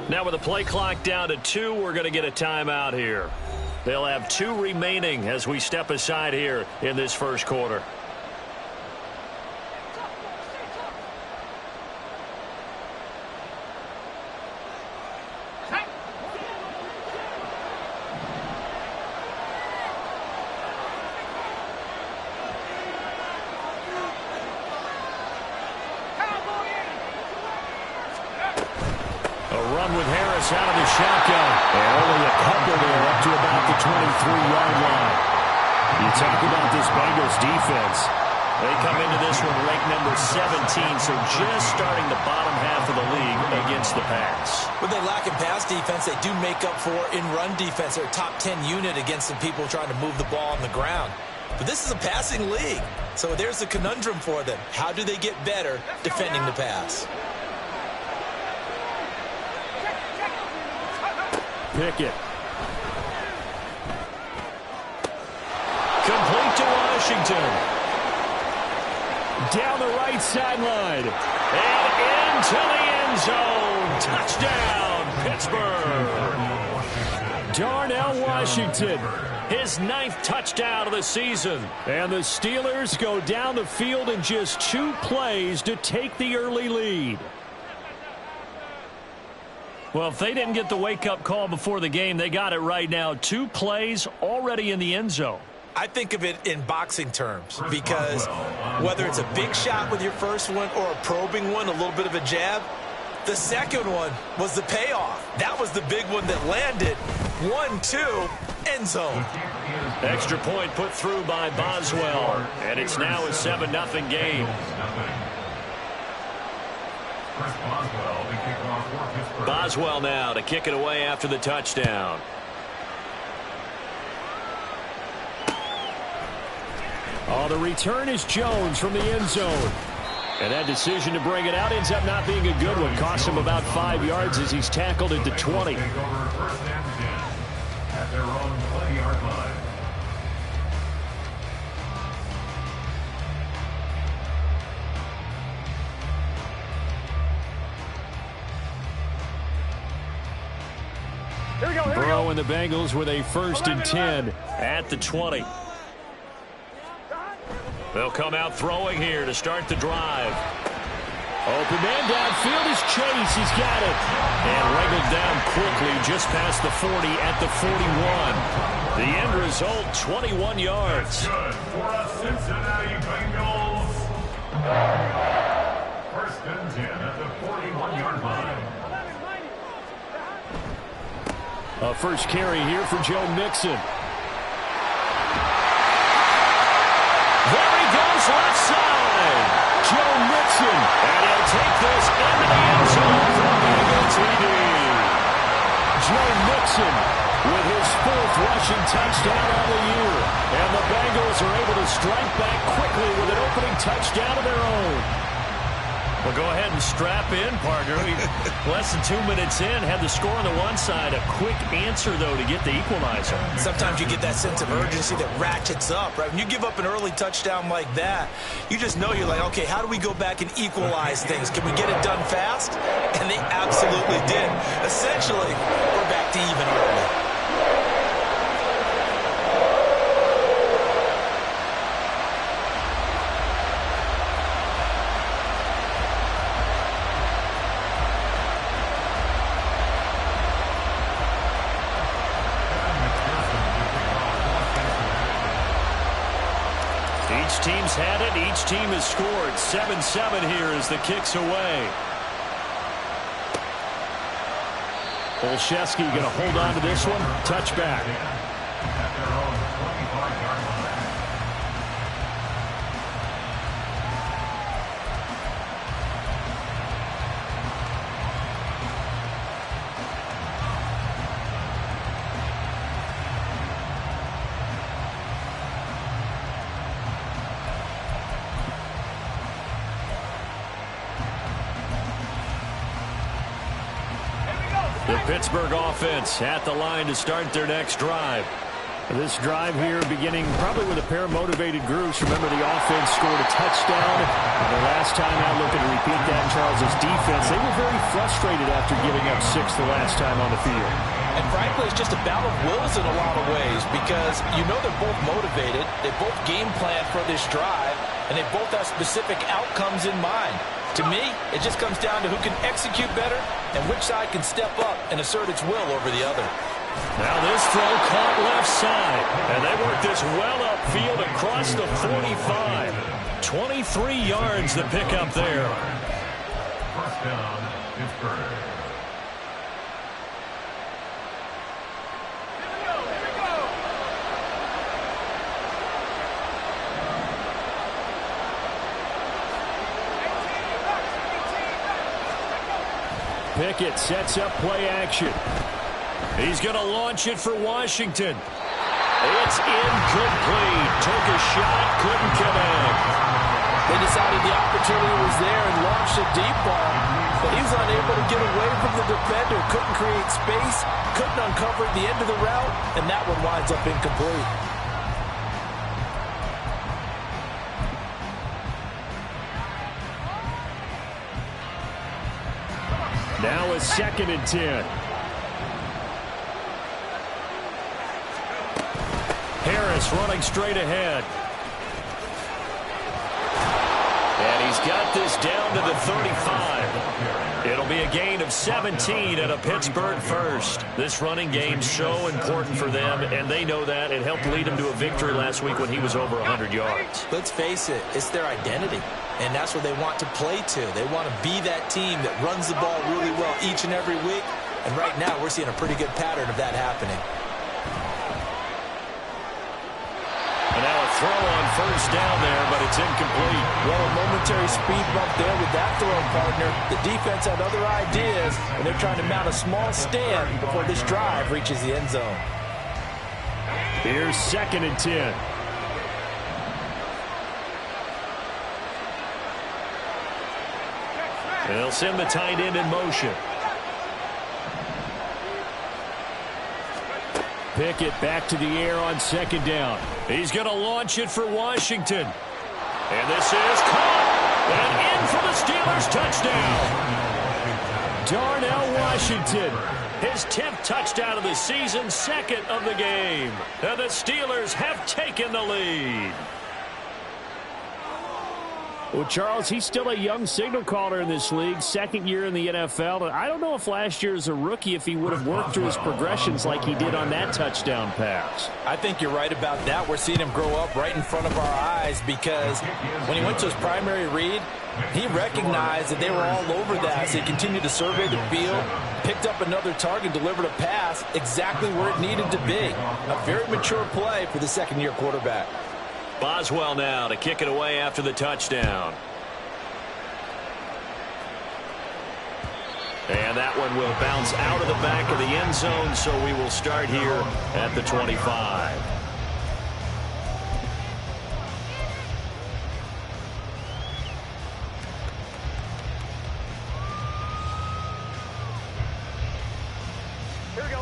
Now with the play clock down to 2, we're going to get a timeout here. They'll have 2 remaining as we step aside here in this first quarter. With Harris out of the shotgun. And only a couple there up to about the 23-yard line. You talk about this Bengals defense. They come into this one ranked number 17, so just starting the bottom half of the league against the pass. With their lack of pass defense, they do make up for in run defense. They're a top 10 unit against the people trying to move the ball on the ground. But this is a passing league, so there's a conundrum for them. How do they get better defending the pass? Pickett. Complete to Washington. Down the right sideline. And into the end zone. Touchdown, Pittsburgh. Darnell Washington. His 9th touchdown of the season. And the Steelers go down the field in just 2 plays to take the early lead. Well, if they didn't get the wake-up call before the game, they got it right now. 2 plays already in the end zone. I think of it in boxing terms because whether it's a big shot with your first one or a probing one, a little bit of a jab, the second one was the payoff. That was the big one that landed. 1-2, end zone. Extra point put through by Boswell, and it's now a 7-0 game. Boswell now to kick it away after the touchdown. Oh, the return is Jones from the end zone. And that decision to bring it out ends up not being a good one. Cost him about 5 yards as he's tackled at the 20. At their own 20-yard line. Burrow and the Bengals with a 1st and 10 at the 20. They'll come out throwing here to start the drive. Open man downfield is Chase. He's got it. And wriggled down quickly just past the 40 at the 41. The end result, 21 yards. Good for a Cincinnati Bengals. 1st and 10 at the 41-yard line. A first carry here for Joe Mixon. There he goes, left side. Joe Mixon. And he'll take this into the end zone for a Bengal TD. Joe Mixon with his 4th rushing touchdown of the year. And the Bengals are able to strike back quickly with an opening touchdown of their own. Well, go ahead and strap in, partner. Less than 2 minutes in, had the score on the one side. A quick answer, though, to get the equalizer. Sometimes you get that sense of urgency that ratchets up, right? When you give up an early touchdown like that, you just know you're like, okay, how do we go back and equalize things? Can we get it done fast? And they absolutely did. Essentially, we're back to even early. Each team's had it. Each team has scored. 7-7 here as the kick's away. Olszewski going to hold on to this one. Touchback. The Pittsburgh offense at the line to start their next drive. This drive here beginning probably with a pair of motivated groups. Remember, the offense scored a touchdown. The last time out, looking to repeat that, Charles' defense, they were very frustrated after giving up 6 the last time on the field. And frankly, it's just a battle of wills in a lot of ways because you know they're both motivated. They both game plan for this drive, and they both have specific outcomes in mind. To me, it just comes down to who can execute better and which side can step up and assert its will over the other. Now this throw caught left side, and they work this well upfield across the 45. 23 yards to pick up there. First down, Pittsburgh. Pickett sets up play action. He's going to launch it for Washington. It's incomplete. Took a shot, couldn't connect. They decided the opportunity was there and launched a deep ball, but he was unable to get away from the defender. Couldn't create space, couldn't uncover the end of the route, and that one winds up incomplete. Now a 2nd and 10. Harris running straight ahead. And he's got this down to the 35. It'll be a gain of 17 at a Pittsburgh first. This running game's so important for them, and they know that. It helped lead them to a victory last week when he was over 100 yards. Let's face it, it's their identity, and that's what they want to play to. They want to be that team that runs the ball really well each and every week, and right now we're seeing a pretty good pattern of that happening. And now a throw on first down there, but it's incomplete. Well, a momentary speed bump there with that throw, partner. The defense had other ideas, and they're trying to mount a small stand before this drive reaches the end zone. Here's 2nd and 10. They'll send the tight end in motion. Pickett back to the air on 2nd down. He's going to launch it for Washington. And this is caught. And in for the Steelers touchdown. Darnell Washington. His 10th touchdown of the season, 2nd of the game. And the Steelers have taken the lead. Well, Charles, he's still a young signal caller in this league, 2nd year in the NFL. And I don't know if last year as a rookie if he would have worked through his progressions like he did on that touchdown pass. I think you're right about that. We're seeing him grow up right in front of our eyes because when he went to his primary read, he recognized that they were all over that. So he continued to survey the field, picked up another target, delivered a pass exactly where it needed to be. A very mature play for the 2nd-year quarterback. Boswell now to kick it away after the touchdown. And that one will bounce out of the back of the end zone, so we will start here at the 25.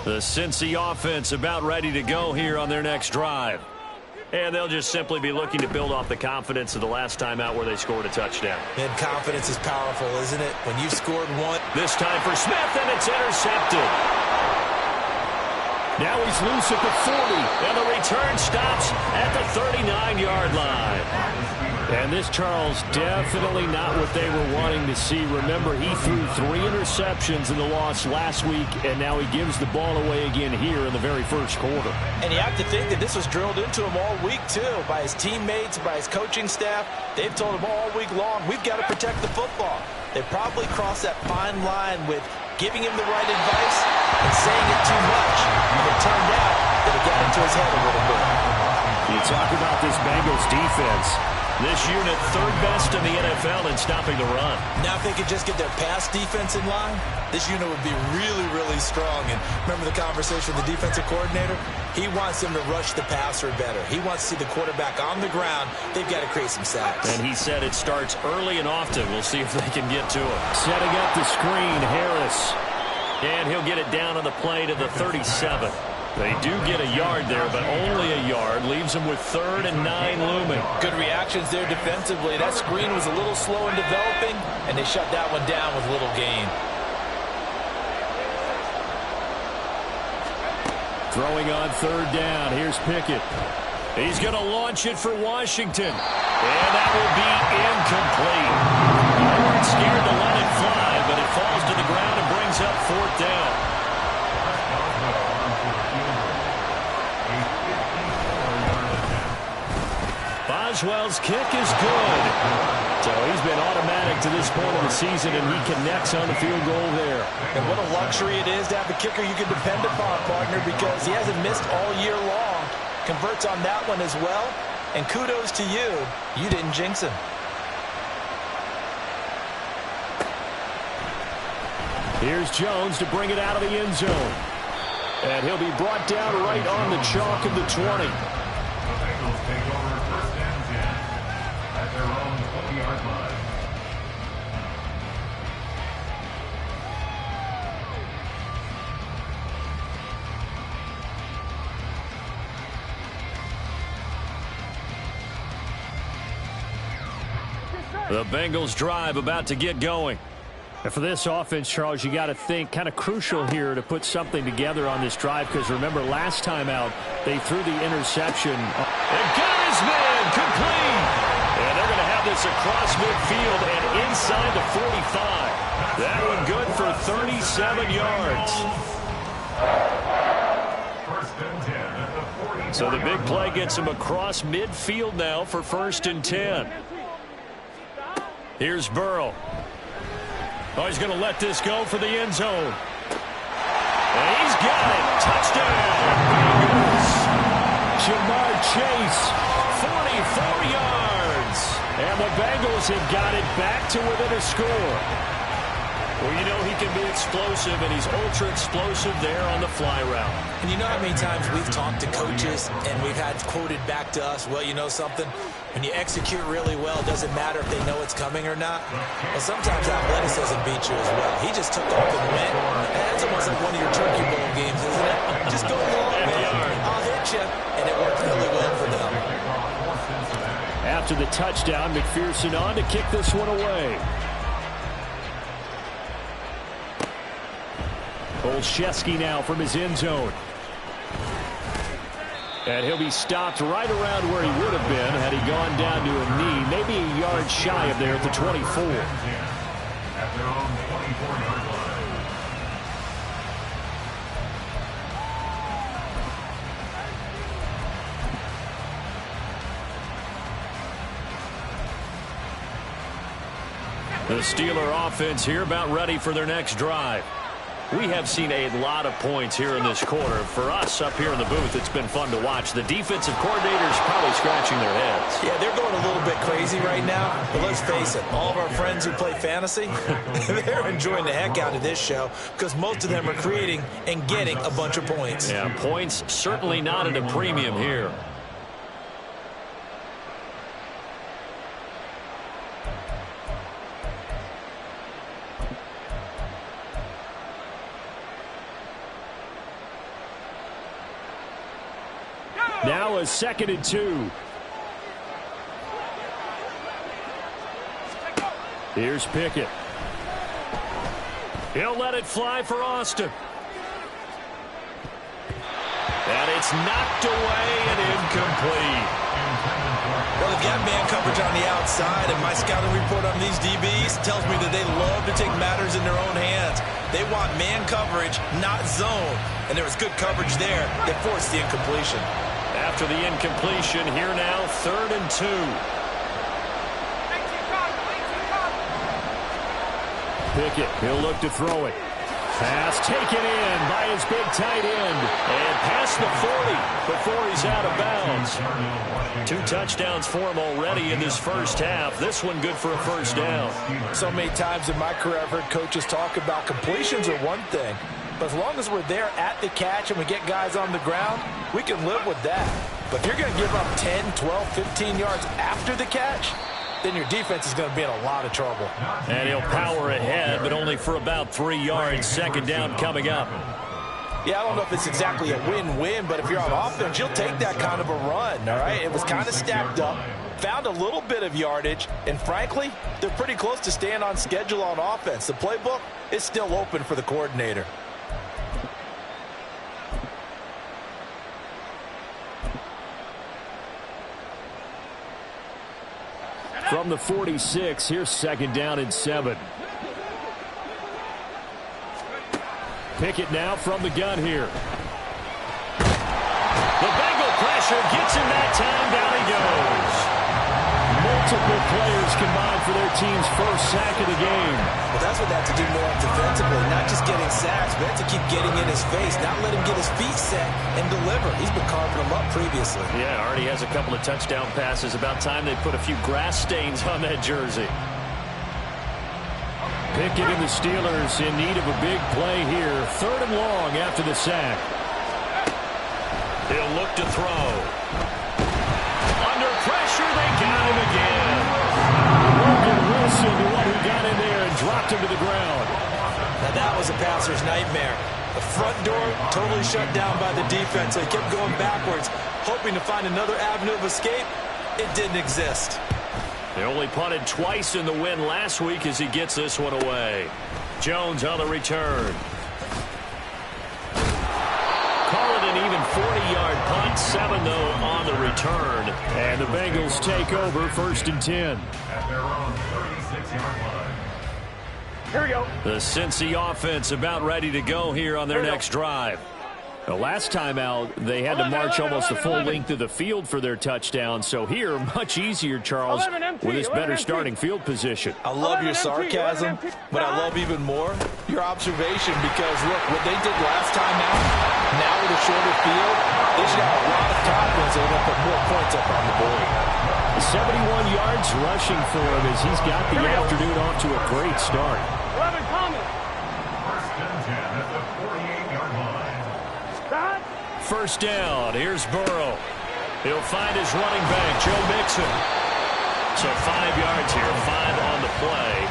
The Cincy offense about ready to go here on their next drive. And they'll just simply be looking to build off the confidence of the last time out where they scored a touchdown. And confidence is powerful, isn't it? When you've scored one. This time for Smith, and it's intercepted. Now he's loose at the 40. And the return stops at the 39-yard line. And this, Charles, definitely not what they were wanting to see. Remember, he threw 3 interceptions in the loss last week, and now he gives the ball away again here in the very first quarter. And you have to think that this was drilled into him all week, too, by his teammates, by his coaching staff. They've told him all week long, we've got to protect the football. They probably crossed that fine line with giving him the right advice and saying it too much. And it turned out that it got into his head a little bit. You talk about this Bengals defense. This unit, 3rd best in the NFL in stopping the run. Now if they could just get their pass defense in line, this unit would be really, really strong. And remember the conversation with the defensive coordinator? He wants them to rush the passer better. He wants to see the quarterback on the ground. They've got to create some sacks. And he said it starts early and often. We'll see if they can get to him. Setting up the screen, Harris. And he'll get it down on the play to the 37. They do get a yard there, but only a yard. Leaves them with 3rd and 9 looming. Good reactions there defensively. That screen was a little slow in developing, and they shut that one down with little gain. Throwing on 3rd down. Here's Pickett. He's going to launch it for Washington. And that will be incomplete. They weren't scared to let it fly, but it falls to the ground and brings up 4th down. Boswell's kick is good. So he's been automatic to this point of the season, and he connects on the field goal there. And what a luxury it is to have a kicker you can depend upon, partner, because he hasn't missed all year long. Converts on that one as well. And kudos to you. You didn't jinx him. Here's Jones to bring it out of the end zone. And he'll be brought down right on the chalk of the 20. The Bengals take over 1st and 10 at their own 20-yard line. The Bengals drive about to get going. And for this offense, Charles, you got to think kind of crucial here to put something together on this drive, because remember last time out they threw the interception. And got his man complete. And they're going to have this across midfield and inside the 45. That one good for 37 yards. 1st and 10 at the 40. So the big play gets him across midfield now for 1st and 10. Here's Burrow. Oh, he's going to let this go for the end zone. And he's got it. Touchdown. Bengals. Jamar Chase, 44 yards. and the Bengals have got it back to within a score. Well, you know he can be explosive, and he's ultra-explosive there on the fly route. And you know how many times we've talked to coaches and we've had quoted back to us, well, you know something? When you execute really well, it doesn't matter if they know it's coming or not. Well, sometimes athleticism beats you as well. He just took off and went. That's almost like one of your Turkey Bowl games, isn't it? Just go along, man. I'll hit you. And it worked really well for them. After the touchdown, McPherson on to kick this one away. Olszewski now from his end zone. And he'll be stopped right around where he would have been had he gone down to a knee, maybe a yard shy of there at the 24. At their own 24-yard line. The Steeler offense here about ready for their next drive. We have seen a lot of points here in this quarter. For us up here in the booth, it's been fun to watch. The defensive coordinators probably scratching their heads. Yeah, they're going a little bit crazy right now. But let's face it, all of our friends who play fantasy, they're enjoying the heck out of this show because most of them are creating and getting a bunch of points. Yeah, points certainly not at a premium here. Now a 2nd and 2. Here's Pickett. He'll let it fly for Austin. And it's knocked away and incomplete. Well, they've got man coverage on the outside, and my scouting report on these DBs tells me that they love to take matters in their own hands. They want man coverage, not zone. And there was good coverage there that forced the incompletion. After the incompletion, here now, 3rd and 2. Pickett, he'll look to throw it. Pass taken in by his big tight end. And past the 40 before he's out of bounds. 2 touchdowns for him already in this first half. This one good for a first down. So many times in my career I've heard coaches talk about completions are one thing. But as long as we're there at the catch and we get guys on the ground, we can live with that. But if you're going to give up 10, 12, 15 yards after the catch, then your defense is going to be in a lot of trouble. And he'll power ahead, but only for about 3 yards. 2nd down coming up. Yeah, I don't know if it's exactly a win-win, but if you're on offense, you'll take that kind of a run, all right? It was kind of stacked up, found a little bit of yardage, and frankly, they're pretty close to staying on schedule on offense. The playbook is still open for the coordinator. From the 46, here's 2nd down and 7. Pickett now from the gun here. The Bengal pressure gets him that time. Down he goes. Multiple players combined for their team's first sack of the game. Well, that's what they have to do more defensively. Not just getting sacks, but they have to keep getting in his face. Not let him get his feet set and deliver. He's been carving them up previously. Yeah, already has a couple of touchdown passes. About time they put a few grass stains on that jersey. Pickett and the Steelers in need of a big play here. 3rd and long after the sack. He'll look to throw. Under pressure, they got him again. Logan Wilson, the one who got in there and dropped him to the ground. Now that was a passer's nightmare. The front door totally shut down by the defense. They kept going backwards, hoping to find another avenue of escape. It didn't exist. They only punted twice in the win last week as he gets this one away. Jones on the return. Call it an even 40-yard punt. 7, though, on the return. And the Bengals take over 1st and 10. At their own 36-yard line. Here we go. The Cincy offense about ready to go here on their next drive. The last time out, they had to march almost the full length of the field for their touchdown. So here, much easier, Charles, with this better starting field position. I love your sarcasm, but I love even more your observation because, look, what they did last time out, now with a shorter field, they should have a lot of confidence they're going to put more points up on the board. 71 yards rushing for him as he's got the afternoon off to a great start. 11 Thomas. 1st and 10 at the 48-yard line. 1st down. Here's Burrow. He'll find his running back, Joe Mixon. So 5 yards here, 5 on the play.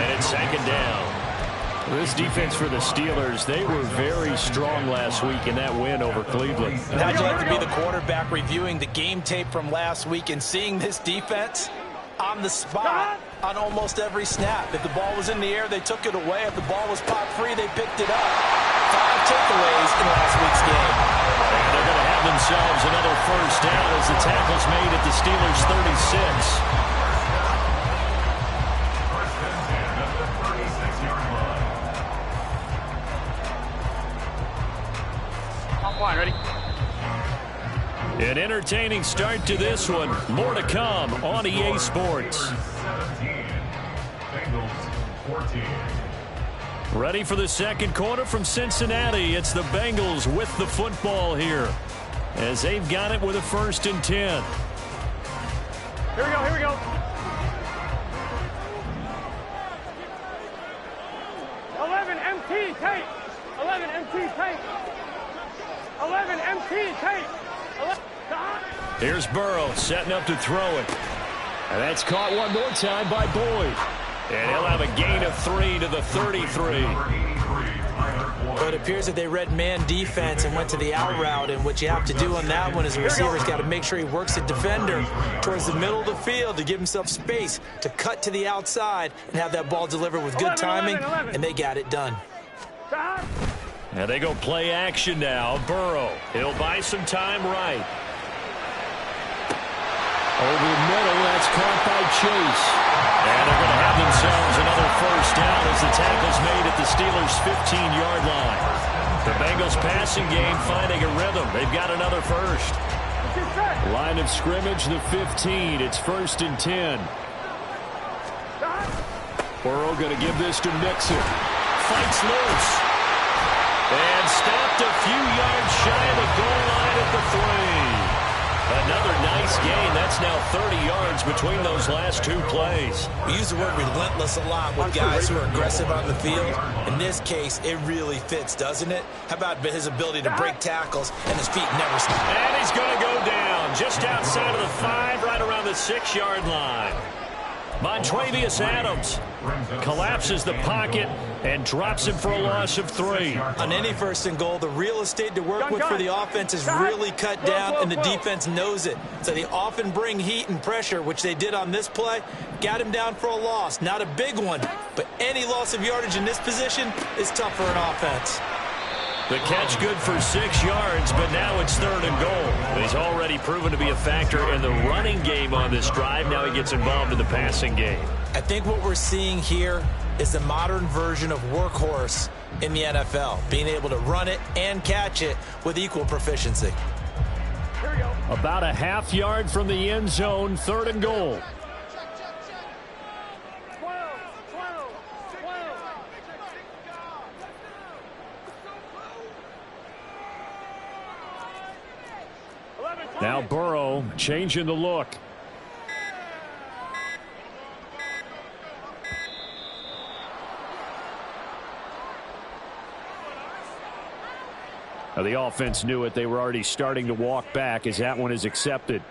And it's 2nd down. This defense for the Steelers, they were very strong last week in that win over Cleveland. How'd you like to be the quarterback reviewing the game tape from last week and seeing this defense on the spot on almost every snap? If the ball was in the air, they took it away. If the ball was pop free, they picked it up. 5 takeaways in last week's game. And they're going to have themselves another 1st down as the tackle's made at the Steelers' 36. 1st and 10 at the 36-yard line. Top line, ready? An entertaining start to this one. More to come on EA Sports. 17. Bengals 14. Ready for the 2nd quarter from Cincinnati. It's the Bengals with the football here as they've got it with a 1st and 10. Here we go, here we go. 11 MT tape. 11 MT tape. 11 MT tape. 11. Here's Burrow setting up to throw it. And that's caught one more time by Boyd. And he'll have a gain of 3 to the 33. But it appears that they read man defense and went to the out route, and what you have to do on that one is the receiver's got to make sure he works the defender towards the middle of the field to give himself space to cut to the outside and have that ball delivered with good timing, and they got it done. And they go play action now. Burrow, he'll buy some time right. Over the middle, that's caught by Chase. And they're going to have themselves another 1st down as the tackle's made at the Steelers' 15-yard line. The Bengals passing game finding a rhythm. They've got another 1st. Line of scrimmage, the 15. It's 1st and 10. Burrow going to give this to Mixon. Fights loose. And stopped a few yards shy of the goal line at the 3. Another nice gain. That's now 30 yards between those last 2 plays. We use the word relentless a lot with guys who are aggressive on the field. In this case, it really fits, doesn't it? How about his ability to break tackles and his feet never stop? And he's going to go down just outside of the 5, right around the 6-yard line. Montravius Adams collapses the pocket and drops him for a loss of 3. On any 1st and goal, the real estate to work with for the offense is really cut down, and the defense knows it. So they often bring heat and pressure, which they did on this play. Got him down for a loss. Not a big one, but any loss of yardage in this position is tough for an offense. The catch good for 6 yards, but now it's 3rd and goal. He's already proven to be a factor in the running game on this drive. Now he gets involved in the passing game. I think what we're seeing here is the modern version of workhorse in the NFL, being able to run it and catch it with equal proficiency. Here we go. About a half yard from the end zone, 3rd and goal. 12. Now Burrow changing the look. Now the offense knew it. They were already starting to walk back as that one is accepted.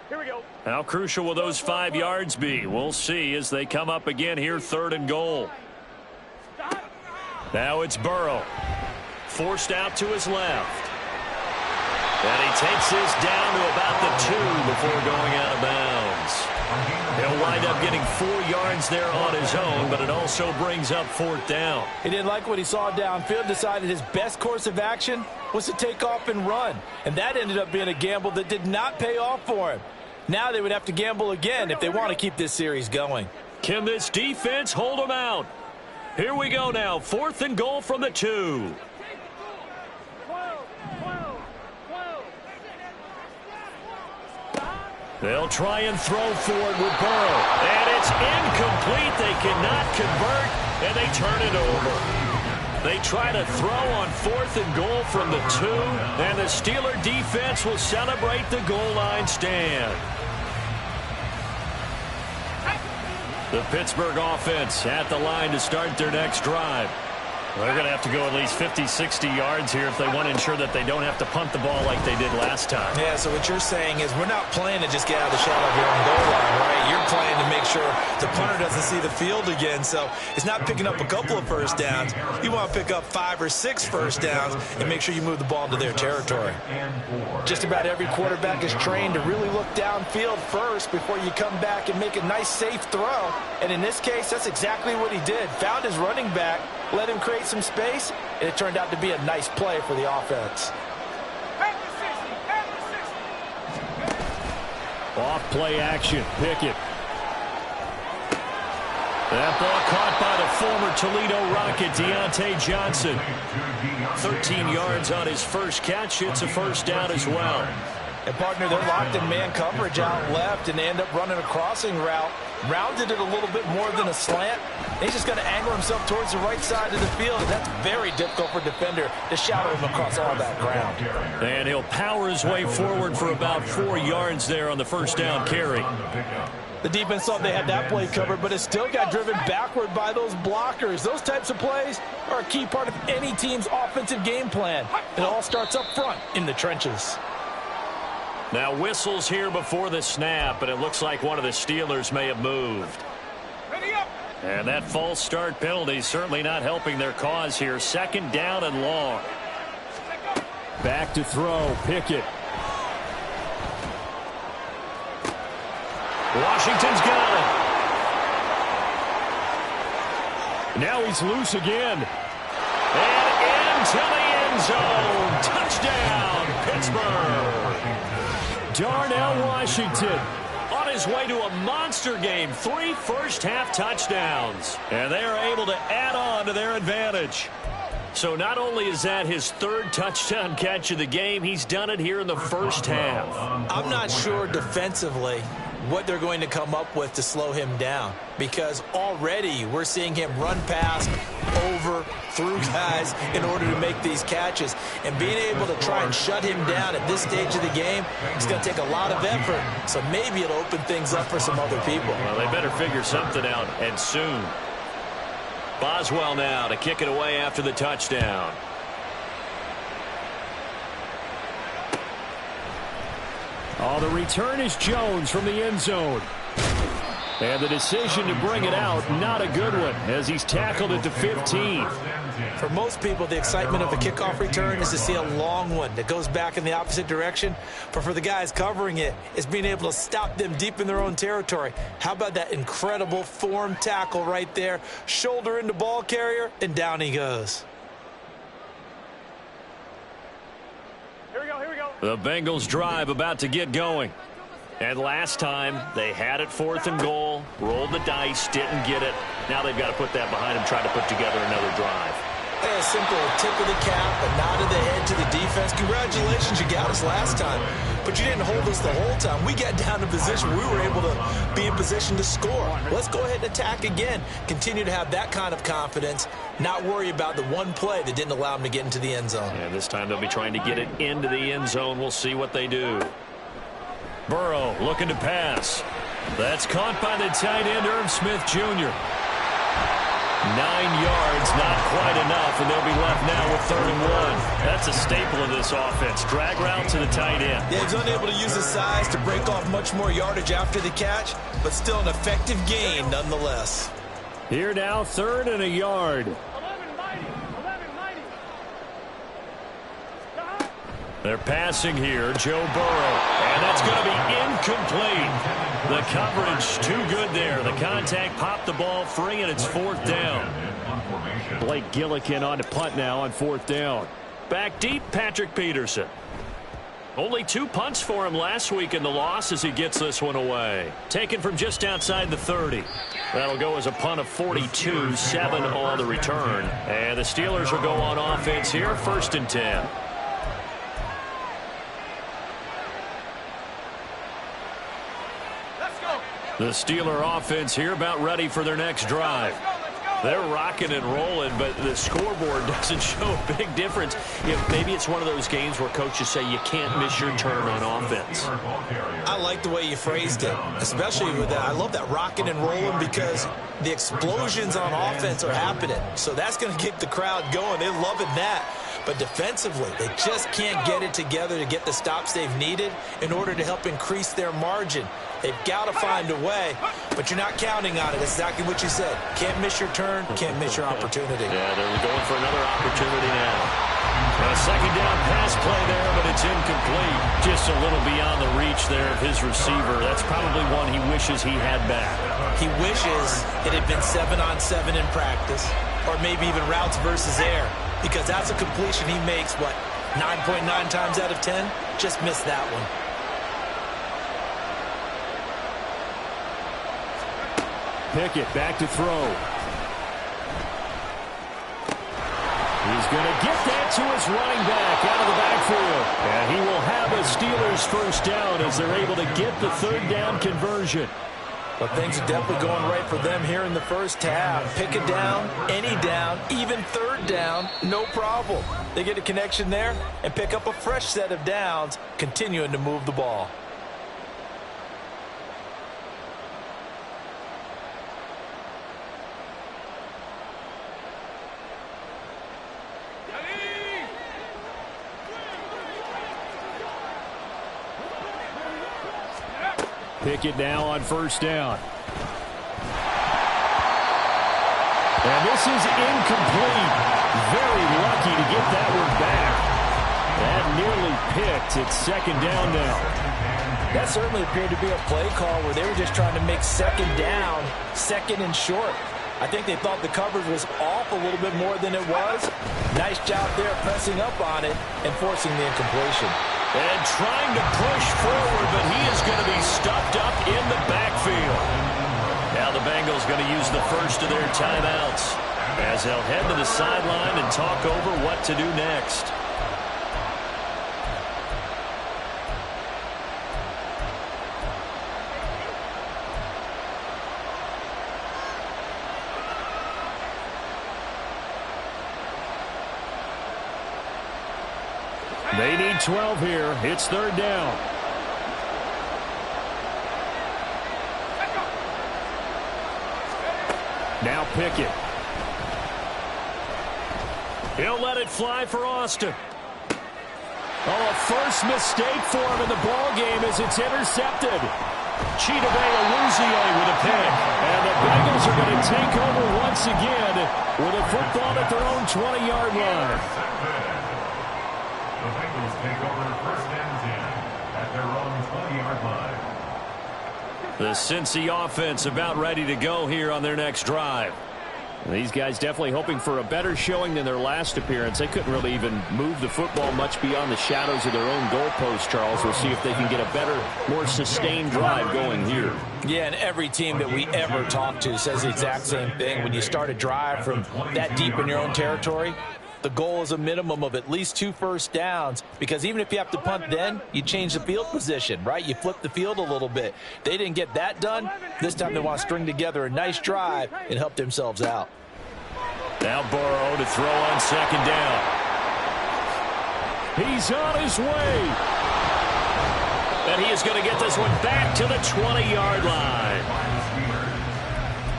Here we go. How crucial will those 5 yards be? We'll see as they come up again here, 3rd and goal. Now it's Burrow. Forced out to his left. And he takes this down to about the 2 before going out of bounds. He'll wind up getting 4 yards there on his own, but it also brings up 4th down. He didn't like what he saw downfield, decided his best course of action was to take off and run. And that ended up being a gamble that did not pay off for him. Now they would have to gamble again if they want to keep this series going. Can this defense hold them out? Here we go now, 4th and goal from the 2. 12. They'll try and throw for it with Burrow. And it's incomplete. They cannot convert, and they turn it over. They try to throw on 4th and goal from the 2, and the Steeler defense will celebrate the goal line stand. The Pittsburgh offense at the line to start their next drive. They're going to have to go at least 50, 60 yards here if they want to ensure that they don't have to punt the ball like they did last time. Yeah, so what you're saying is we're not playing to just get out of the shadow of your own goal line, right? You're playing to make sure the punter doesn't see the field again. So it's not picking up a couple of 1st downs. You want to pick up 5 or 6 1st downs and make sure you move the ball into their territory. Just about every quarterback is trained to really look downfield first before you come back and make a nice, safe throw. And in this case, that's exactly what he did. Found his running back, let him create some space, and it turned out to be a nice play for the offense. Off play action. Pickett. That ball caught by the former Toledo Rocket, Deontay Johnson. 13 yards on his first catch. It's a 1st down as well. And, partner, they're locked in man coverage out left, and they end up running a crossing route. Rounded it a little bit more than a slant. He's just going to angle himself towards the right side of the field, and that's very difficult for a defender to shadow him across all that ground. And he'll power his way forward for about 4 yards there on the 1st down carry. The defense thought they had that play covered, but it still got driven backward by those blockers. Those types of plays are a key part of any team's offensive game plan. It all starts up front in the trenches. Now whistles here before the snap, and it looks like one of the Steelers may have moved. And that false start penalty is certainly not helping their cause here. 2nd down and long. Back to throw. Pickett. Washington's got it. Now he's loose again. And into the end zone. Touchdown, Pittsburgh. Darnell Washington on his way to a monster game. 3 first-half touchdowns. And they are able to add on to their advantage. So not only is that his 3rd touchdown catch of the game, he's done it here in the 1st half. I'm not sure defensively what they're going to come up with to slow him down, because already we're seeing him run past, over, through guys in order to make these catches. And being able to try and shut him down at this stage of the game, it's going to take a lot of effort. So maybe it'll open things up for some other people. Well, they better figure something out, and soon. Boswell now to kick it away after the touchdown. Oh, the return is Jones from the end zone. And the decision to bring it out, not a good one, as he's tackled it to 15. For most people, the excitement of a kickoff return is to see a long one that goes back in the opposite direction. But for the guys covering it, it's being able to stop them deep in their own territory. How about that incredible form tackle right there? Shoulder into ball carrier, and down he goes. Here we go, here we go. The Bengals drive about to get going. And last time, they had it 4th and goal, rolled the dice, didn't get it. Now they've got to put that behind them, try to put together another drive. A simple tip of the cap, a nod of the head to the defense. Congratulations, you got us last time. But you didn't hold us the whole time. We got down to position. We were able to be in position to score. Let's go ahead and attack again. Continue to have that kind of confidence. Not worry about the one play that didn't allow them to get into the end zone. And this time they'll be trying to get it into the end zone. We'll see what they do. Burrow looking to pass. That's caught by the tight end, Irv Smith Jr. 9 yards, not quite enough, and they'll be left now with 3rd and 1. That's a staple of this offense. Drag route to the tight end. Yeah, he's unable to use his size to break off much more yardage after the catch, but still an effective gain nonetheless. Here now, 3rd and a yard. 11 mighty, 11 mighty. They're passing here, Joe Burrow, and that's going to be incomplete. The coverage too good there. The contact popped the ball free, and it's 4th down. Blake Gillikin on to punt now on 4th down. Back deep, Patrick Peterson. Only 2 punts for him last week in the loss as he gets this one away. Taken from just outside the 30. That'll go as a punt of 42, 7 on the return. And the Steelers will go on offense here, 1st and 10. The Steeler offense here about ready for their next drive. They're rocking and rolling, but the scoreboard doesn't show a big difference. You know, maybe it's one of those games where coaches say you can't miss your turn on offense. I like the way you phrased it, especially with that. I love that rocking and rolling because the explosions on offense are happening. So that's going to get the crowd going. They're loving that. But defensively, they just can't get it together to get the stops they've needed in order to help increase their margin. They've got to find a way, but you're not counting on it. That's exactly what you said. Can't miss your turn, can't miss your opportunity. Yeah, they're going for another opportunity now. A 2nd down pass play there, but it's incomplete. Just a little beyond the reach there of his receiver. That's probably one he wishes he had back. He wishes it had been 7-on-7 in practice, or maybe even routes versus air, because that's a completion he makes, 9.9 times out of 10? Just missed that one. Pickett back to throw. He's going to get that to his running back out of the backfield. And he will have a Steelers 1st down as they're able to get the 3rd down conversion. But things are definitely going right for them here in the first half. Pick it down, any down, even 3rd down, no problem. They get a connection there and pick up a fresh set of downs, continuing to move the ball. Pickett now on 1st down. And this is incomplete. Very lucky to get that one back. That nearly picked. It's 2nd down now. That certainly appeared to be a play call where they were just trying to make 2nd down, 2nd and short. I think they thought the coverage was off a little bit more than it was. Nice job there pressing up on it and forcing the incompletion. And trying to push forward, but he is going to be stuffed up in the backfield. Now the Bengals going to use the first of their timeouts as they'll head to the sideline and talk over what to do next. They need 12 here. It's 3rd down. Now Pickett. He'll let it fly for Austin. Oh, a first mistake for him in the ball game as it's intercepted. Chidobe Awuzie with a pick. And the Bengals are going to take over once again with a football at their own 20-yard line. The Bengals take over first and 10 at their own 20-yard line. The Cincy offense about ready to go here on their next drive. These guys definitely hoping for a better showing than their last appearance. They couldn't really even move the football much beyond the shadows of their own goalpost, Charles. We'll see if they can get a better, more sustained drive going here. Yeah, and every team that we ever talk to says the exact same thing. When you start a drive from that deep in your own territory, the goal is a minimum of at least 2 first downs, because even if you have to punt then, you change the field position, right? You flip the field a little bit. They didn't get that done. This time they want to string together a nice drive and help themselves out. Now Burrow to throw on second down. He's on his way. And he is going to get this one back to the 20-yard line.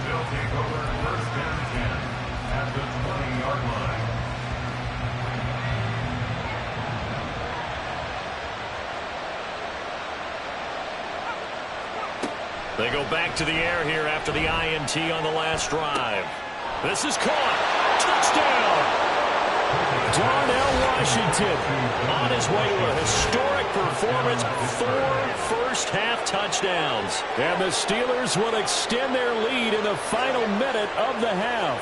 They'll take over first and 10 at the 20-yard line. They go back to the air here after the INT on the last drive. This is caught. Touchdown. Darnell Washington On his way to a historic performance, 4 first-half touchdowns. And the Steelers will extend their lead in the final minute of the half.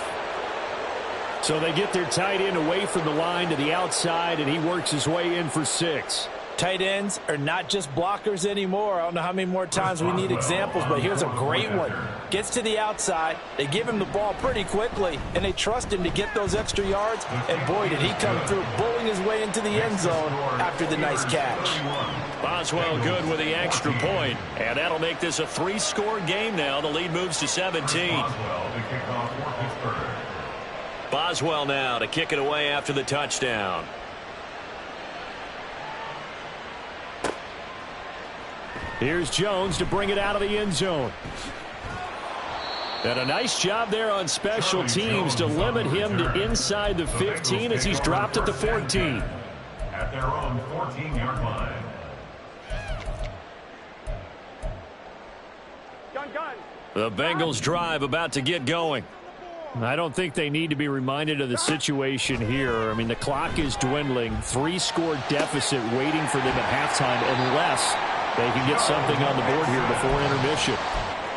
So they get their tight end away from the line to the outside, and he works his way in for 6. Tight ends are not just blockers anymore. I don't know how many more times we need examples, but here's a great one. Gets to the outside, they give him the ball pretty quickly, and they trust him to get those extra yards, and boy, did he come through, bowling his way into the end zone after the nice catch. Boswell good with the extra point, and that'll make this a 3-score game now. The lead moves to 17. Boswell to kick off for Pittsburgh. Boswell now to kick it away after the touchdown. Here's Jones to bring it out of the end zone. And a nice job there on special teams to limit him to inside the 15 as he's dropped at the 14. At their own 14-yard line. Gun. The Bengals drive about to get going. I don't think they need to be reminded of the situation here. I mean, the clock is dwindling. 3-score deficit waiting for them at halftime unless they can get something on the board here before intermission.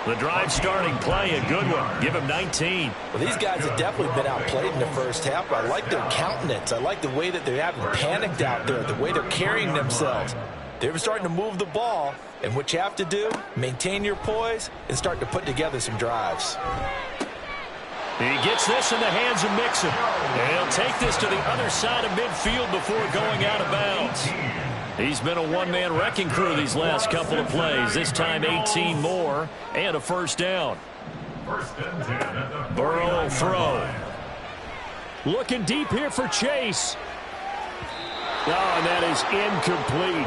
The drive starting play, a good one. Give him 19. Well, these guys have definitely been outplayed in the first half. I like their countenance. I like the way that they haven't panicked out there, the way they're carrying themselves. They're starting to move the ball, and what you have to do, maintain your poise and start to put together some drives. He gets this in the hands of Mixon. And he'll take this to the other side of midfield before going out of bounds. He's been a one-man wrecking crew these last couple of plays. This time 18 more and a first down. First and 10 at the Burrow will throw. Looking deep here for Chase. Oh, and that is incomplete.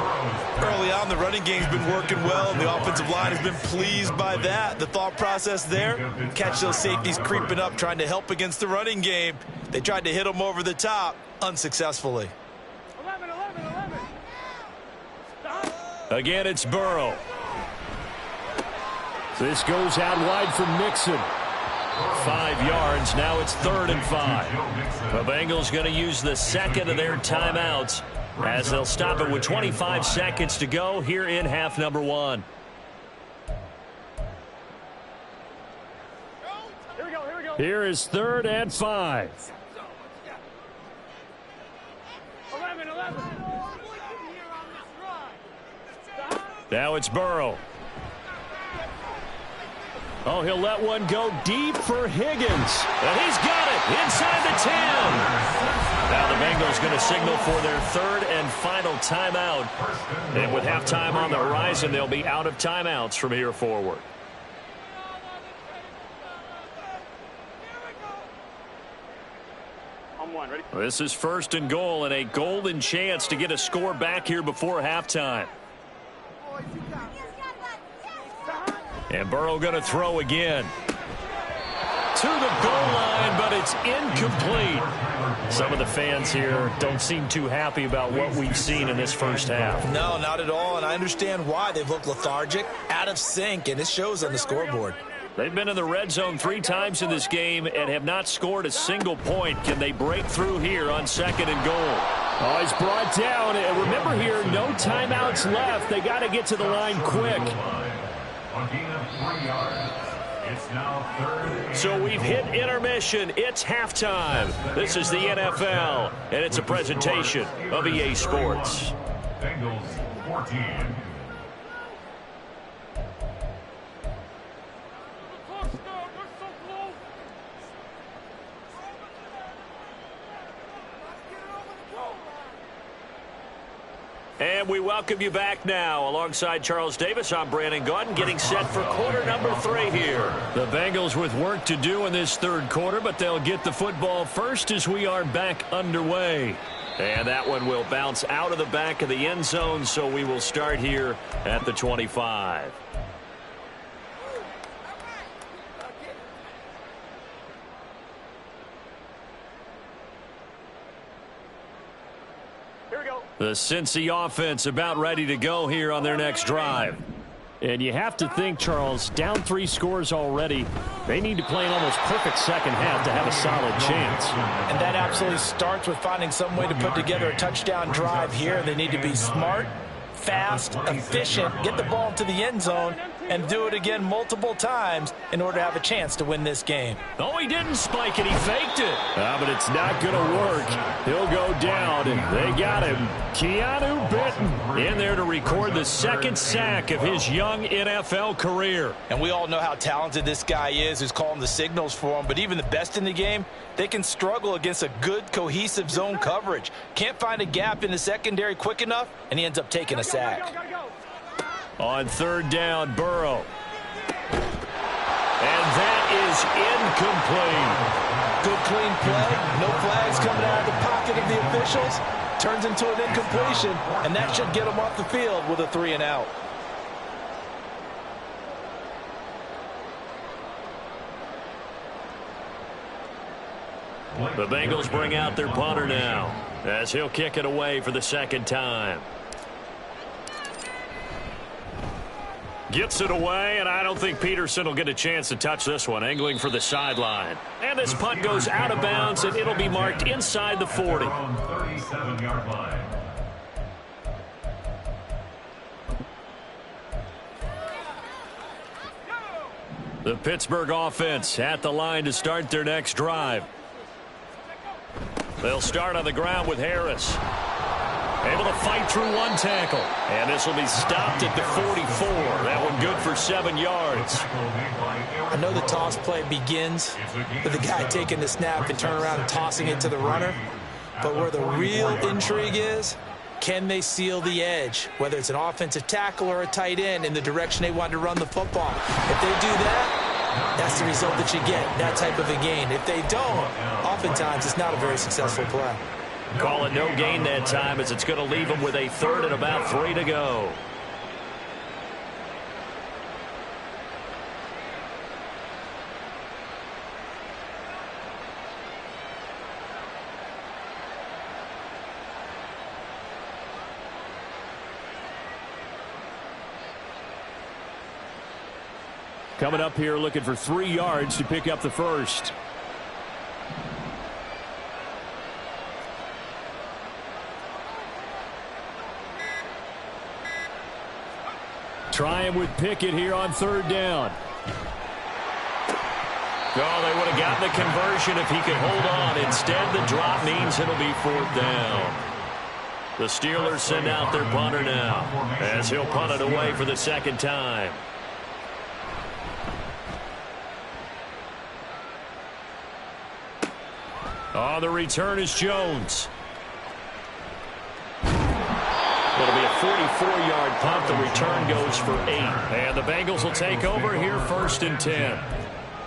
Early on, the running game's been working well, and the offensive line has been pleased by that. The thought process there, catch those safeties creeping up, trying to help against the running game. They tried to hit them over the top, unsuccessfully. 11. Again, it's Burrow. This goes out wide from Mixon. 5 yards. Now it's 3rd and 5. The Bengals going to use the second of their timeouts as they'll stop it with 25 seconds to go here in half number 1. Here we go. Here is 3rd and 5. 11. Now it's Burrow. Oh, he'll let one go deep for Higgins. And he's got it inside the 10. Now the Bengals going to signal for their 3rd and final timeout. And with halftime on the horizon, they'll be out of timeouts from here forward. On 1, ready? This is 1st and goal and a golden chance to get a score back here before halftime. And Burrow going to throw again. to the goal line, but it's incomplete. Some of the fans here don't seem too happy about what we've seen in this first half. No, not at all, and I understand why. They've looked lethargic, out of sync, and it shows on the scoreboard. They've been in the red zone 3 times in this game and have not scored a single point. Can they break through here on 2nd and goal? Oh, he's brought down. And remember here, no timeouts left. They got to get to the line quick. So we've hit intermission. It's halftime. This is the NFL, and it's a presentation of EA Sports. Bengals 14. And we welcome you back now. Alongside Charles Davis, I'm Brandon Gaudin, getting set for quarter number 3 here. The Bengals with work to do in this 3rd quarter, but they'll get the football first as we are back underway. And that one will bounce out of the back of the end zone, so we will start here at the 25. The Cincy offense about ready to go here on their next drive. And you have to think, Charles, down 3 scores already. They need to play an almost perfect second half to have a solid chance. And that absolutely starts with finding some way to put together a touchdown drive here. They need to be smart, fast, efficient, get the ball to the end zone, and do it again multiple times in order to have a chance to win this game. Oh, he didn't spike it. He faked it. But it's not going to work. He'll go down. They got him. Keanu Benton in there to record the 2nd sack of his young NFL career. And we all know how talented this guy is who's calling the signals for him. But even the best in the game, they can struggle against a good, cohesive zone coverage. Can't find a gap in the secondary quick enough, and he ends up taking a sack. On 3rd down, Burrow. And that is incomplete. Good, clean play. No flags coming out of the pocket of the officials. Turns into an incompletion, and that should get him off the field with a 3 and out. The Bengals bring out their punter now as he'll kick it away for the 2nd time. Gets it away, and I don't think Peterson will get a chance to touch this one. Angling for the sideline. And this punt goes out of bounds, and it'll be marked inside the 40. 37-yard line. The Pittsburgh offense at the line to start their next drive. They'll start on the ground with Harris. Able to fight through 1 tackle. And this will be stopped at the 44. That one good for 7 yards. I know the toss play begins with the guy taking the snap and turn around and tossing it to the runner. But where the real intrigue is, can they seal the edge, whether it's an offensive tackle or a tight end, in the direction they want to run the football? If they do that, that's the result that you get, that type of a gain. If they don't, oftentimes it's not a very successful play. Call it no gain that time, as it's going to leave them with a 3rd and about 3 to go. Coming up here looking for 3 yards to pick up the 1st. Trying with Pickett here on 3rd down. Oh, they would have gotten the conversion if he could hold on. Instead, the drop means it'll be 4th down. The Steelers send out their punter now as he'll punt it away for the 2nd time. On the return is Jones. It'll be a 44-yard punt. The return goes for 8. And the Bengals will take over here 1st and 10.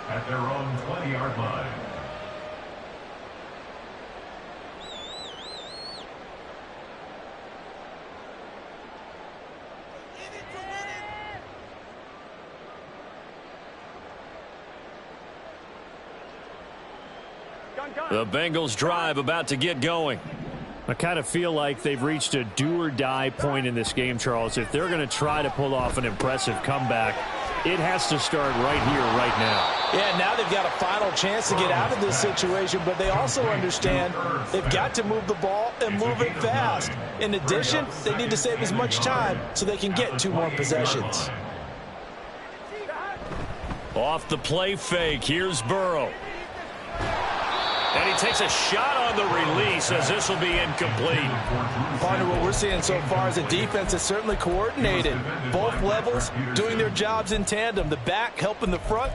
At their own 20-yard line. The Bengals drive about to get going. I kind of feel like they've reached a do-or-die point in this game, Charles. If they're going to try to pull off an impressive comeback, it has to start right here, right now. Yeah, now they've got a final chance to get out of this situation, but they also understand they've got to move the ball and move it fast. In addition, they need to save as much time so they can get 2 more possessions. Off the play fake, here's Burrow. And he takes a shot on the release as this will be incomplete. Partner, what we're seeing so far is a defense that's certainly coordinated. Both levels doing their jobs in tandem. The back helping the front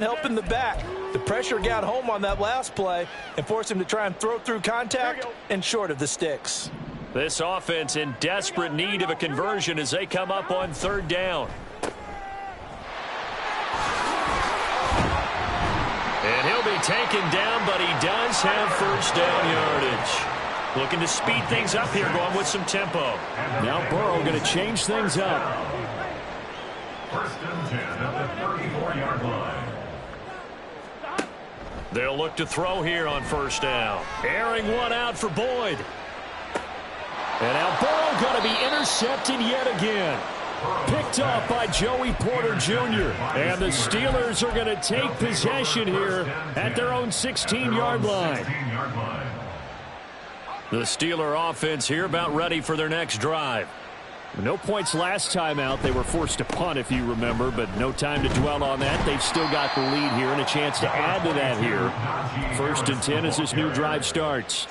helping the back. The pressure got home on that last play and forced him to try and throw through contact and short of the sticks. This offense in desperate need of a conversion as they come up on 3rd down. And he'll be taken down, but he does have 1st down yardage. Looking to speed things up here, going with some tempo. Now Burrow going to change things up. 1st and 10 at the 34-yard line. They'll look to throw here on 1st down. Airing one out for Boyd. And now Burrow going to be intercepted yet again. Picked off by Joey Porter Jr. And the Steelers are going to take possession here at their own 16-yard line. The Steeler offense here about ready for their next drive. No points last time out. They were forced to punt, if you remember, but no time to dwell on that. They've still got the lead here and a chance to add to that here. 1st and 10 as this new drive starts.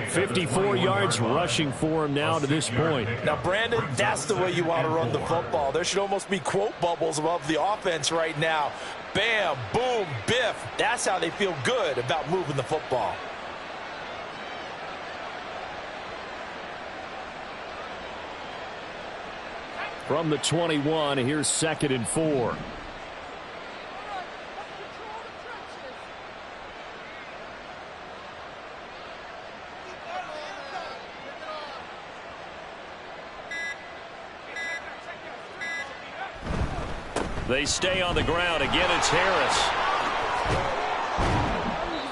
54 yards rushing for him now to this point. Now, Brandon, that's the way you want to run the football. There should almost be quote bubbles above the offense right now. Bam, boom, biff. That's how they feel good about moving the football. From the 21, here's 2nd and 4. They stay on the ground. Again, it's Harris.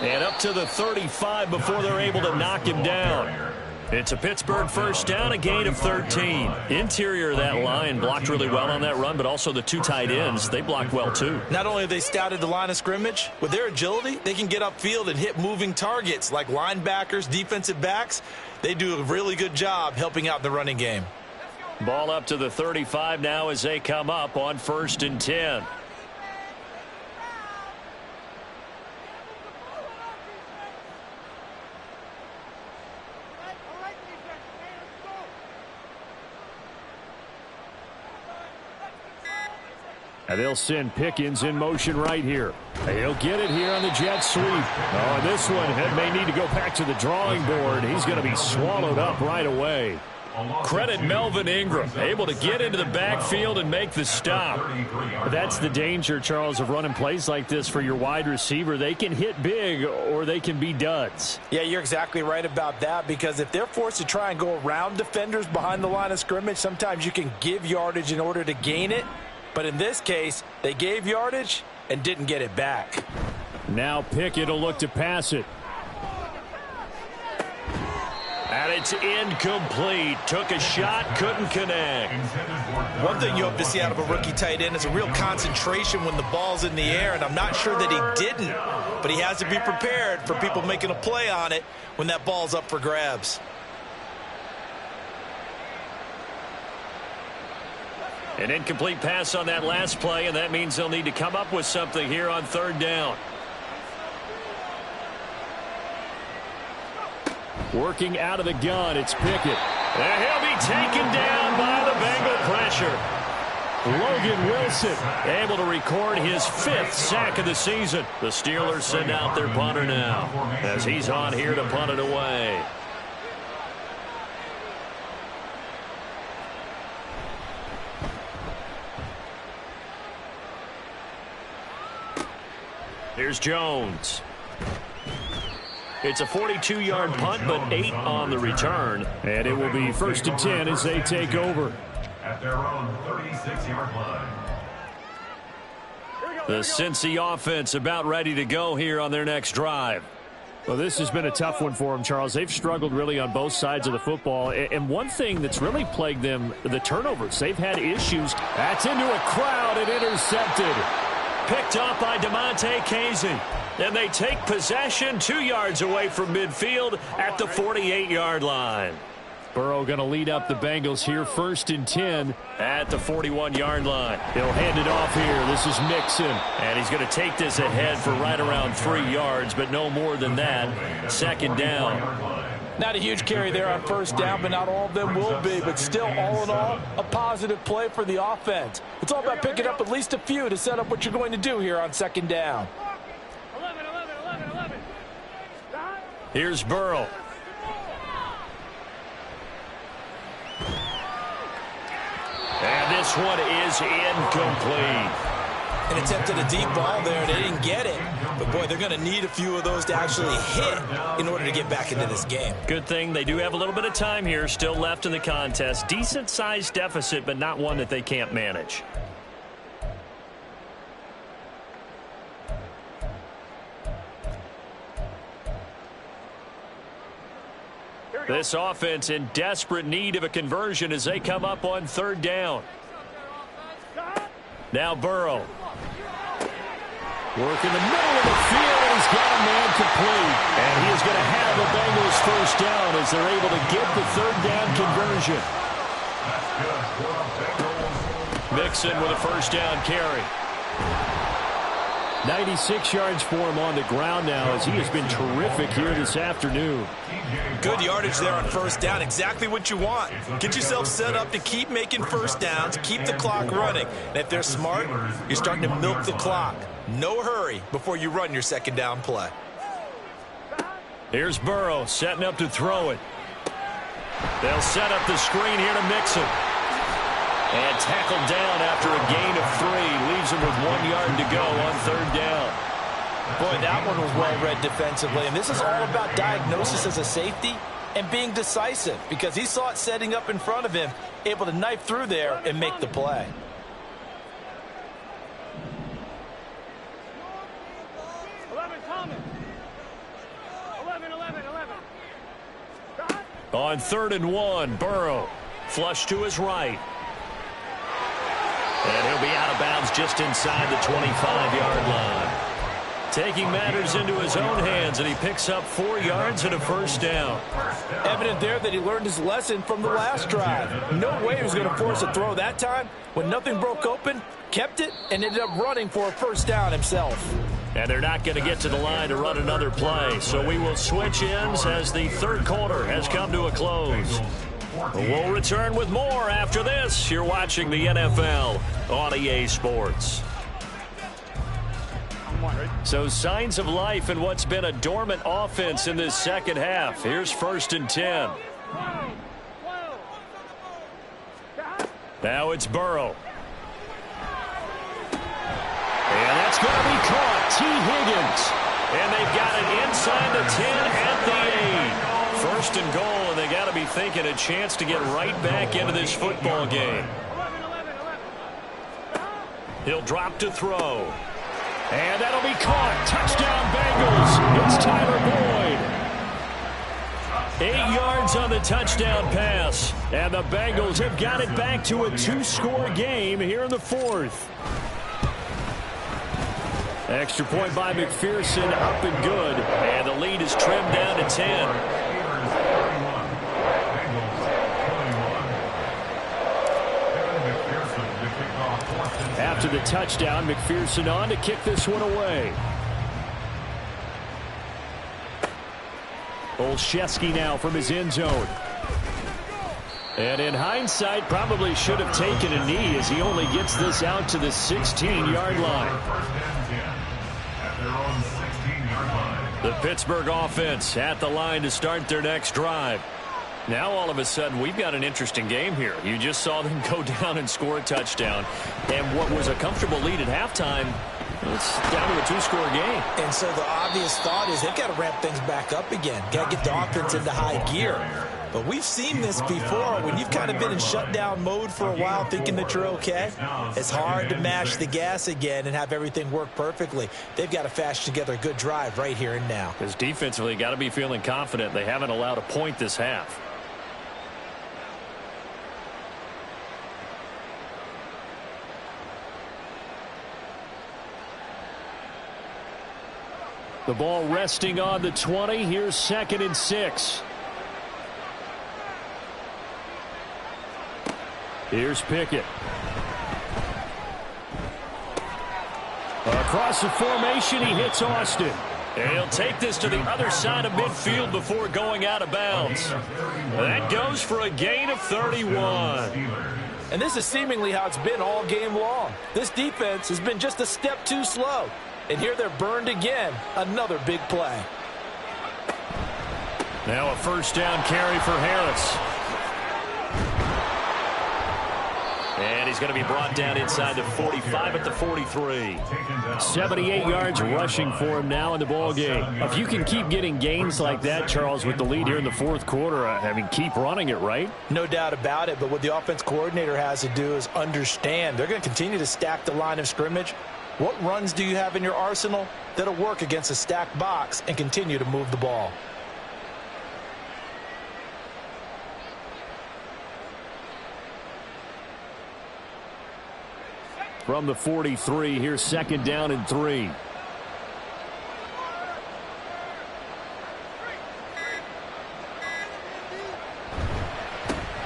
And up to the 35 before they're able to knock him down. It's a Pittsburgh 1st down, a gain of 13. Interior of that line blocked really well on that run, but also the 2 tight ends, they blocked well too. Not only have they scouted the line of scrimmage, with their agility, they can get upfield and hit moving targets like linebackers, defensive backs. They do a really good job helping out the running game. Ball up to the 35 now as they come up on 1st and 10. And they'll send Pickens in motion right here. He'll get it here on the jet sweep. Oh, this one may need to go back to the drawing board. He's going to be swallowed up right away. Credit Melvin Ingram, able to get into the backfield and make the stop. That's the danger, Charles, of running plays like this for your wide receiver. They can hit big or they can be duds. Yeah, you're exactly right about that, because if they're forced to try and go around defenders behind the line of scrimmage, sometimes you can give yardage in order to gain it. But in this case, they gave yardage and didn't get it back. Now Pickett will look to pass it. And it's incomplete. Took a shot, couldn't connect. One thing you hope to see out of a rookie tight end is a real concentration when the ball's in the air, and I'm not sure that he didn't. But he has to be prepared for people making a play on it when that ball's up for grabs. An incomplete pass on that last play, and that means they'll need to come up with something here on 3rd down. Working out of the gun, it's Pickett. And he'll be taken down by the Bengal pressure. Logan Wilson able to record his 5th sack of the season. The Steelers send out their punter now as he's on here to punt it away. Here's Jones. It's a 42-yard punt, but 8 on the return. And it will be 1st and 10 as they take over. At their own 36-yard line. The Cincy offense about ready to go here on their next drive. Well, this has been a tough one for them, Charles. They've struggled really on both sides of the football. And one thing that's really plagued them, the turnovers. They've had issues. That's into a crowd and intercepted. Picked up by DeMonte Casey. And they take possession 2 yards away from midfield at the 48-yard line. Burrow going to lead up the Bengals here, 1st and 10 at the 41-yard line. He'll hand it off here. This is Mixon. And he's going to take this ahead for right around 3 yards, but no more than that. 2nd down. Not a huge carry there on 1st down, but not all of them will be. But still, all in all, a positive play for the offense. It's all about picking up at least a few to set up what you're going to do here on 2nd down. 11. Here's Burrow. And this one is incomplete. An attempt at a deep ball there. They didn't get it. But, boy, they're going to need a few of those to actually hit in order to get back into this game. Good thing they do have a little bit of time here still left in the contest. Decent-sized deficit, but not one that they can't manage. This offense in desperate need of a conversion as they come up on 3rd down. Now Burrow. Work in the middle of the field, and he's got a man complete. And he is going to have the Bengals 1st down as they're able to get the 3rd down conversion. Mixon with a 1st down carry. 96 yards for him on the ground now as he has been terrific here this afternoon. Good yardage there on 1st down. Exactly what you want. Get yourself set up to keep making 1st downs, keep the clock running. And if they're smart, you're starting to milk the clock. No hurry before you run your 2nd down play. Here's Burrow setting up to throw it. They'll set up the screen here to Mixon. And tackled down after a gain of 3. Leaves him with 1 yard to go on 3rd down. Boy, that one was well read defensively. And this is all about diagnosis as a safety and being decisive because he saw it setting up in front of him, able to knife through there and make the play. On 3rd and 1, Burrow. Flush to his right. And he'll be out of bounds just inside the 25-yard line. Taking matters into his own hands, and he picks up 4 yards and a 1st down. Evident there that he learned his lesson from the last drive. No way he was going to force a throw that time. When nothing broke open, kept it, and ended up running for a 1st down himself. And they're not going to get to the line to run another play. So we will switch ends as the 3rd quarter has come to a close. We'll return with more after this. You're watching the NFL on EA Sports. So signs of life in what's been a dormant offense in this 2nd half. Here's 1st and 10. Now it's Burrow. And that's going to be caught. T. Higgins. And they've got it inside the 10 at the 8. 1st and goal, and they got to be thinking a chance to get right back into this football game. He'll drop to throw. And that'll be caught. Touchdown Bengals. It's Tyler Boyd. 8 yards on the touchdown pass. And the Bengals have got it back to a 2-score game here in the 4th. Extra point by McPherson, up and good. And the lead is trimmed down to 10. After the touchdown, McPherson on to kick this one away. Olszewski now from his end zone. And in hindsight, probably should have taken a knee as he only gets this out to the 16-yard line. The Pittsburgh offense at the line to start their next drive. Now all of a sudden we've got an interesting game here. You just saw them go down and score a touchdown. And what was a comfortable lead at halftime, it's down to a 2-score game. And so the obvious thought is they've got to ramp things back up again. Got to get the offense into high gear. But we've seen this before. When you've kind of been in shutdown mode for a while thinking that you're okay, it's hard to mash the gas again and have everything work perfectly. They've got to fashion together a good drive right here and now. Because defensively, got to be feeling confident. They haven't allowed a point this half. The ball resting on the 20. Here's 2nd and 6. Here's Pickett. Across the formation, he hits Austin. And he'll take this to the other side of midfield before going out of bounds. That goes for a gain of 31. And this is seemingly how it's been all game long. This defense has been just a step too slow. And here they're burned again. Another big play. Now a first down carry for Harris. And he's going to be brought down inside the 45 at the 43. 78 yards rushing for him now in the ball game. If you can keep getting gains like that, Charles, with the lead here in the fourth quarter, I mean, keep running it, right? No doubt about it, but what the offense coordinator has to do is understand they're going to continue to stack the line of scrimmage. What runs do you have in your arsenal that'll work against a stacked box and continue to move the ball? From the 43, here's 2nd down and 3.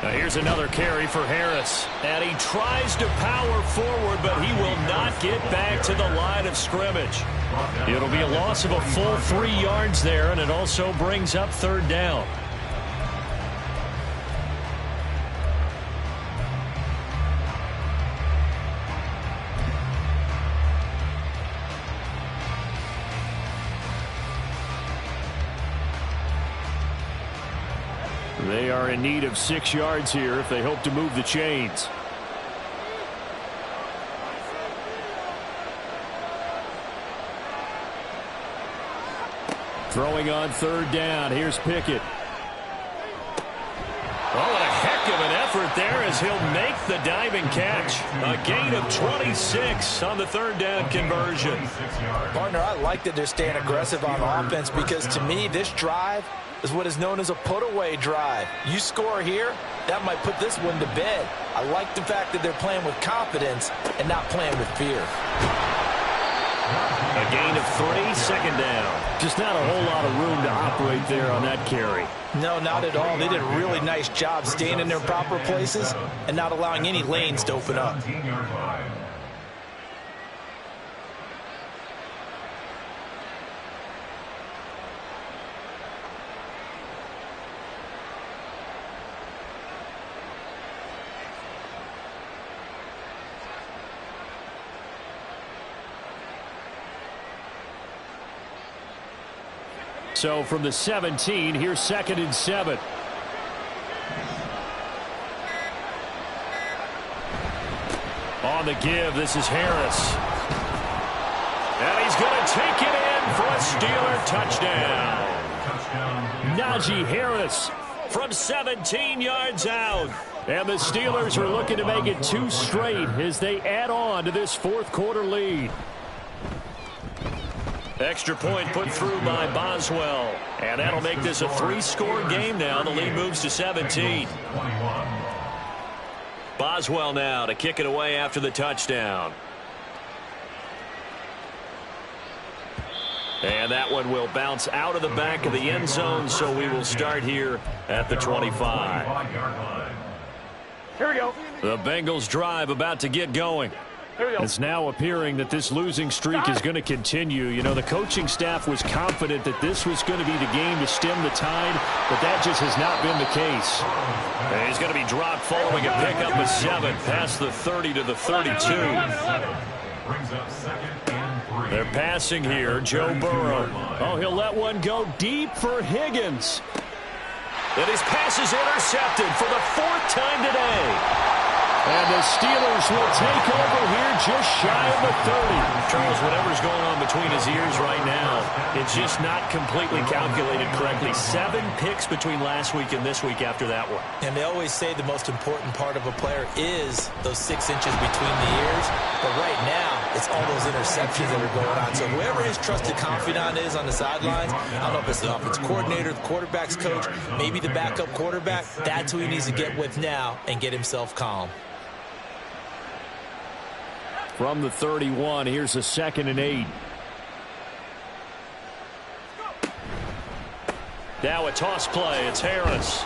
Now here's another carry for Harris. And he tries to power forward, but he will not get back to the line of scrimmage. It'll be a loss of a full 3 yards there, and it also brings up 3rd down. They are in need of 6 yards here if they hope to move the chains. Throwing on 3rd down. Here's Pickett. Oh, and a heck of an effort there as he'll make the diving catch. A gain of 26 on the 3rd down conversion. Partner, I like that they're staying aggressive on offense because to me this drive is what is known as a put-away drive. You score here, that might put this one to bed. I like the fact that they're playing with confidence and not playing with fear. A gain of 3, 2nd down. Just not a whole lot of room to operate there on that carry. No, not at all. They did a really nice job staying in their proper places and not allowing any lanes to open up. So from the 17, here's 2nd and 7. On the give, this is Harris. And he's going to take it in for a Steeler touchdown. Najee Harris from 17 yards out. And the Steelers are looking to make it 2 straight as they add on to this fourth quarter lead. Extra point put through by Boswell. And that'll make this a 3-score game now. The lead moves to 17. Boswell now to kick it away after the touchdown. And that one will bounce out of the back of the end zone, so we will start here at the 25. Here we go. The Bengals drive about to get going. It's now appearing that this losing streak is going to continue. You know, the coaching staff was confident that this was going to be the game to stem the tide, but that just has not been the case. And he's going to be dropped following a pickup of 7 past the 30 to the 32. They're passing here, Joe Burrow. Oh, he'll let one go deep for Higgins. And his pass is intercepted for the 4th time today. And the Steelers will take over here just shy of the 30. Charles, whatever's going on between his ears right now, it's just not completely calculated correctly. 7 picks between last week and this week after that one. And they always say the most important part of a player is those 6 inches between the ears. But right now, it's all those interceptions that are going on. So whoever his trusted confidant is on the sidelines, I don't know if it's the offense coordinator, the quarterback's coach, maybe the backup quarterback, that's who he needs to get with now and get himself calm. From the 31, here's a 2nd and 8. Now a toss play. It's Harris.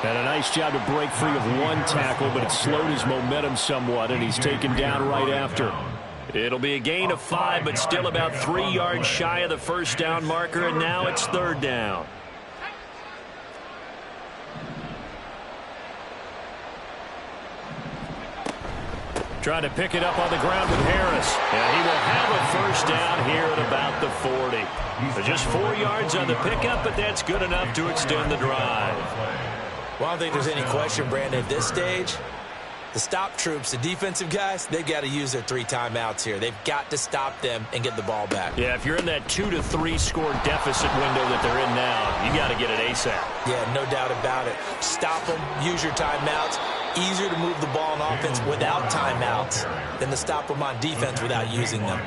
Had a nice job to break free of 1 tackle, but it slowed his momentum somewhat, and he's taken down right after. It'll be a gain of 5, but still about 3 yards shy of the first down marker, and now it's 3rd down. Trying to pick it up on the ground with Harris. And he will have a first down here at about the 40. So just 4 yards on the pickup, but that's good enough to extend the drive. Well, I don't think there's any question, Brandon, at this stage. The stop troops, the defensive guys, they've got to use their 3 timeouts here. They've got to stop them and get the ball back. Yeah, if you're in that 2 to 3 score deficit window that they're in now, you got to get it ASAP. Yeah, no doubt about it. Stop them, use your timeouts. Easier to move the ball on offense without timeouts than to stop them on defense without using them.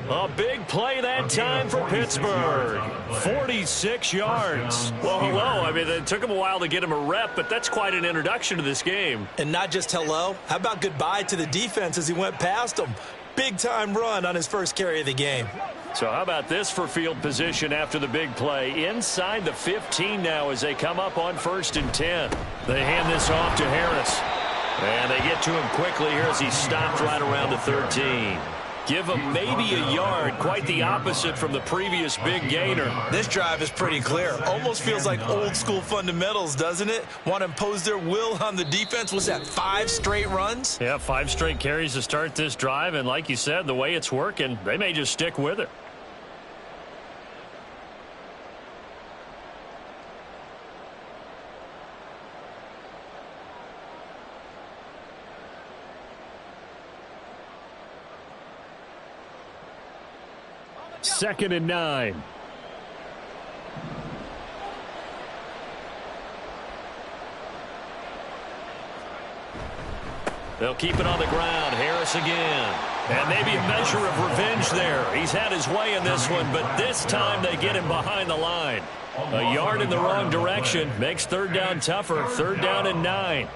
A big play that time for Pittsburgh. 46 yards. Well, hello. I mean, it took him a while to get him a rep, but that's quite an introduction to this game. And not just hello. How about goodbye to the defense as he went past them? Big-time run on his first carry of the game. So how about this for field position after the big play? Inside the 15 now as they come up on 1st and 10. They hand this off to Harris. And they get to him quickly here as he stopped right around the 13. Give him maybe a yard. Quite the opposite from the previous big gainer. This drive is pretty clear. Almost feels like old-school fundamentals, doesn't it? Want to impose their will on the defense. Was that 5 straight runs? Yeah, 5 straight carries to start this drive. And like you said, the way it's working, they may just stick with it. Second and 9. They'll keep it on the ground. Harris again. And maybe a measure of revenge there. He's had his way in this one, but this time they get him behind the line. A yard in the wrong direction makes 3rd down tougher. 3rd down and 9.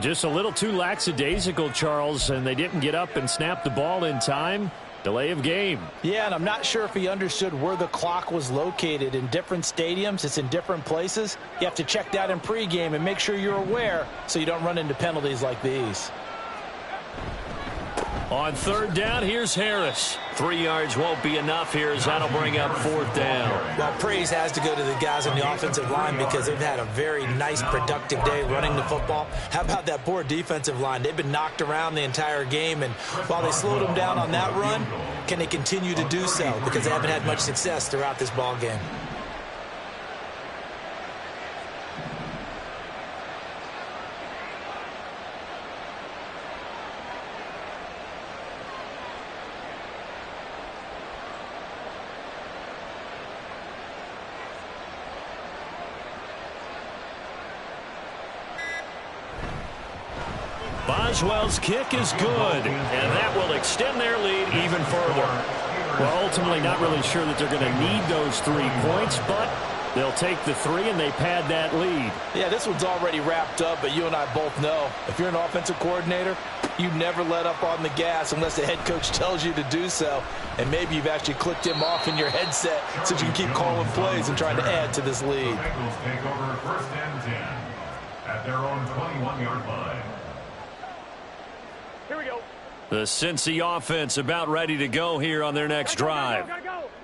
Just a little too lackadaisical, Charles, and they didn't get up and snap the ball in time. Delay of game. Yeah, and I'm not sure if he understood where the clock was located. In different stadiums, it's in different places. You have to check that in pregame and make sure you're aware so you don't run into penalties like these. On 3rd down, here's Harris. 3 yards won't be enough here as that'll bring up 4th down. Well, praise has to go to the guys on the offensive line because they've had a very nice, productive day running the football. How about that poor defensive line? They've been knocked around the entire game, and while they slowed them down on that run, can they continue to do so? Because they haven't had much success throughout this ball game. Boswell's kick is good, and that will extend their lead even further. Well, ultimately not really sure that they're going to need those 3 points, but they'll take the 3 and they pad that lead. Yeah, this one's already wrapped up, but you and I both know if you're an offensive coordinator, You never let up on the gas unless the head coach tells you to do so. And maybe you've actually clicked him off in your headset so you can keep calling plays and trying to add to this lead. The Bengals take over 1st and 10 at their own 21-yard line. Here we go. The Cincy offense about ready to go here on their next drive.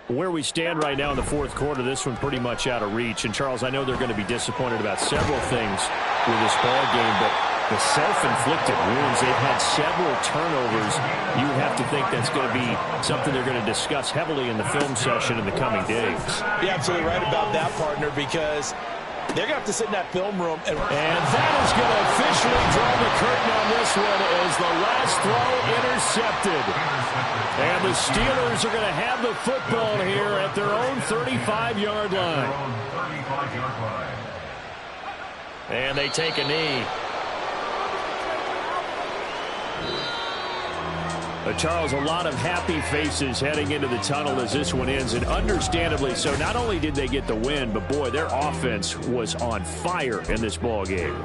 Where we stand right now in the fourth quarter, this one pretty much out of reach. And, Charles, I know they're going to be disappointed about several things with this ball game, but the self-inflicted wounds, they've had several turnovers. You would have to think that's going to be something they're going to discuss heavily in the film session in the coming days. You're absolutely right about that, partner, because they're going to have to sit in that film room. And that is going to officially draw the curtain on this one as the last throw intercepted. And the Steelers are going to have the football here at their own 35-yard line. And they take a knee. Charles, a lot of happy faces heading into the tunnel as this one ends, and understandably so. Not only did they get the win, but boy, their offense was on fire in this ball game.